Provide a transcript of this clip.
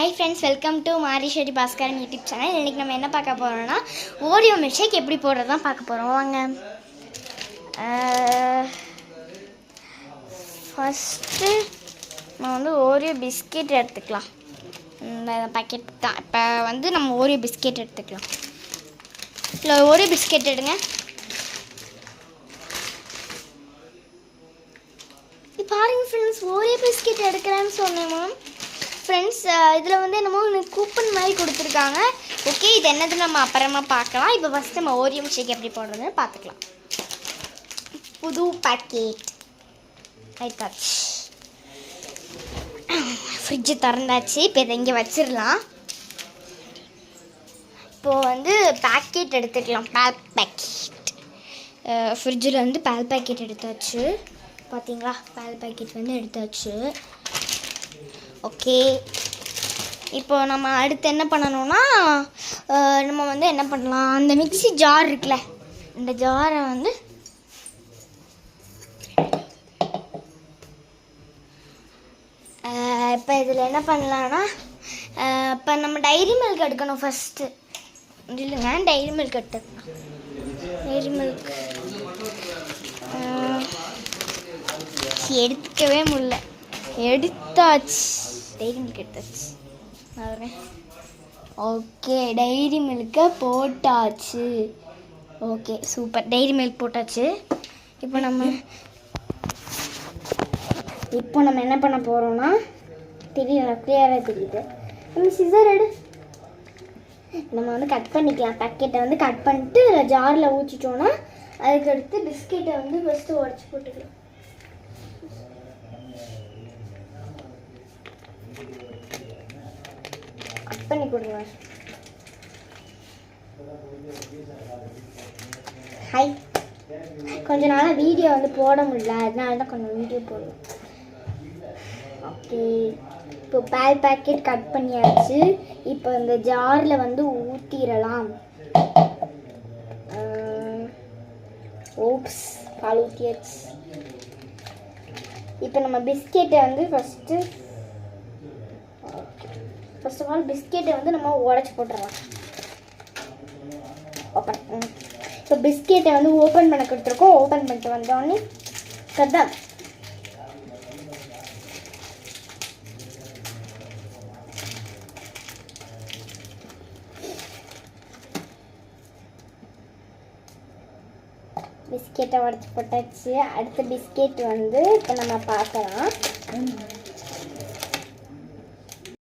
Hi friends, welcome to Mariswari Bhaskaran YouTube channel. இன்றைக்கி நம்ம என்ன பார்க்க போகிறோம்னா ஓரியோ மில்க் ஷேக் எப்படி போடுறது தான் பார்க்க போகிறோம். வாங்க. ஃபஸ்ட்டு நம்ம வந்து ஓரியோ பிஸ்கெட் எடுத்துக்கலாம். இந்த பாக்கெட் தான். இப்போ வந்து நம்ம ஓரியோ பிஸ்கெட் எடுத்துக்கலாம். இல்லை, ஓரியோ பிஸ்கெட் எடுங்க. பாருங்கள் ஃப்ரெண்ட்ஸ், ஓரியோ பிஸ்கெட் எடுக்கிறேன்னு சொன்னேன் மேம். ஃப்ரெண்ட்ஸ், இதில் வந்து என்னமோ கூப்பன் மாதிரி கொடுத்துருக்காங்க. ஓகே, இது என்னது நம்ம அப்புறமா பார்க்கலாம். இப்போ ஃபஸ்ட்டு நம்ம ஓரியோ மில்க் ஷேக் எப்படி போடுறதுன்னு பார்த்துக்கலாம். புது பேக்கெட் ஆயிட்டாச்சு. ஃப்ரிட்ஜு திறந்தாச்சு. இப்போ இதை இங்கே வச்சிடலாம். இப்போது வந்து பேக்கெட் எடுத்துக்கலாம். பால் பேக்கெட் ஃப்ரிட்ஜில் வந்து பால் பேக்கெட் எடுத்தாச்சு. பார்த்தீங்களா, பால் பேக்கெட் வந்து எடுத்தாச்சு. ஓகே, இப்போ நம்ம அடுத்து என்ன பண்ணணும்னா நம்ம வந்து என்ன பண்ணலாம், அந்த மிக்ஸி ஜார் இருக்குல்ல, இந்த ஜாரை வந்து இப்போ இதில் என்ன பண்ணலான்னா, இப்போ நம்ம டைரி மில்க் எடுக்கணும் ஃபஸ்ட்டு. இல்லைங்க, டைரி மில்க் எடுத்துக்கலாம். டைரி மில்க் எடுக்கவே முடியல. எடுத்தாச்சு. டைரி மில்க் எடுத்தாச்சு. ஓகே, டைரி மில்கை போட்டாச்சு. Okay, super. டைரி மில்க் போட்டாச்சு. இப்போ நம்ம என்ன பண்ண போகிறோம்னா, தெரியல, கிளியராக தெரியுது. நம்ம சிசர் எடு. நம்ம வந்து கட் பண்ணிக்கலாம். பேக்கெட்டை வந்து கட் பண்ணிட்டு ஜாரில் ஊற்றிட்டோன்னா அதுக்கடுத்து பிஸ்கெட்டை வந்து ஃபஸ்ட்டு உடச்சி போட்டுக்கலாம். கட் பண்ணி கொடுங்க. ஹாய், கொஞ்ச நாளாக வீடியோ வந்து போட முடியல, அதனால தான் கொஞ்சம் வீடியோ போடணும். ஓகே, இப்போ பால் பேக்கெட் கட் பண்ணியாச்சு. இப்போ இந்த ஜாரில் வந்து ஊற்றிடலாம். ஓப்ஸ், பால் ஊற்றியாச்சு. இப்போ நம்ம பிஸ்கெட்டை வந்து ஃபஸ்ட் ஆஃப் ஆல் பிஸ்கெட்டை வந்து நம்ம உடச்சி போட்டுடலாம். ஓப்பன். இப்போ பிஸ்கெட்டை வந்து ஓப்பன் பண்ண கொடுத்துருக்கோம். ஓப்பன் பண்ணிட்டு வந்தோடனே கதான் பிஸ்கெட்டை உடச்சி போட்டாச்சு. அடுத்த பிஸ்கெட் வந்து இப்போ நம்ம பார்க்கலாம்.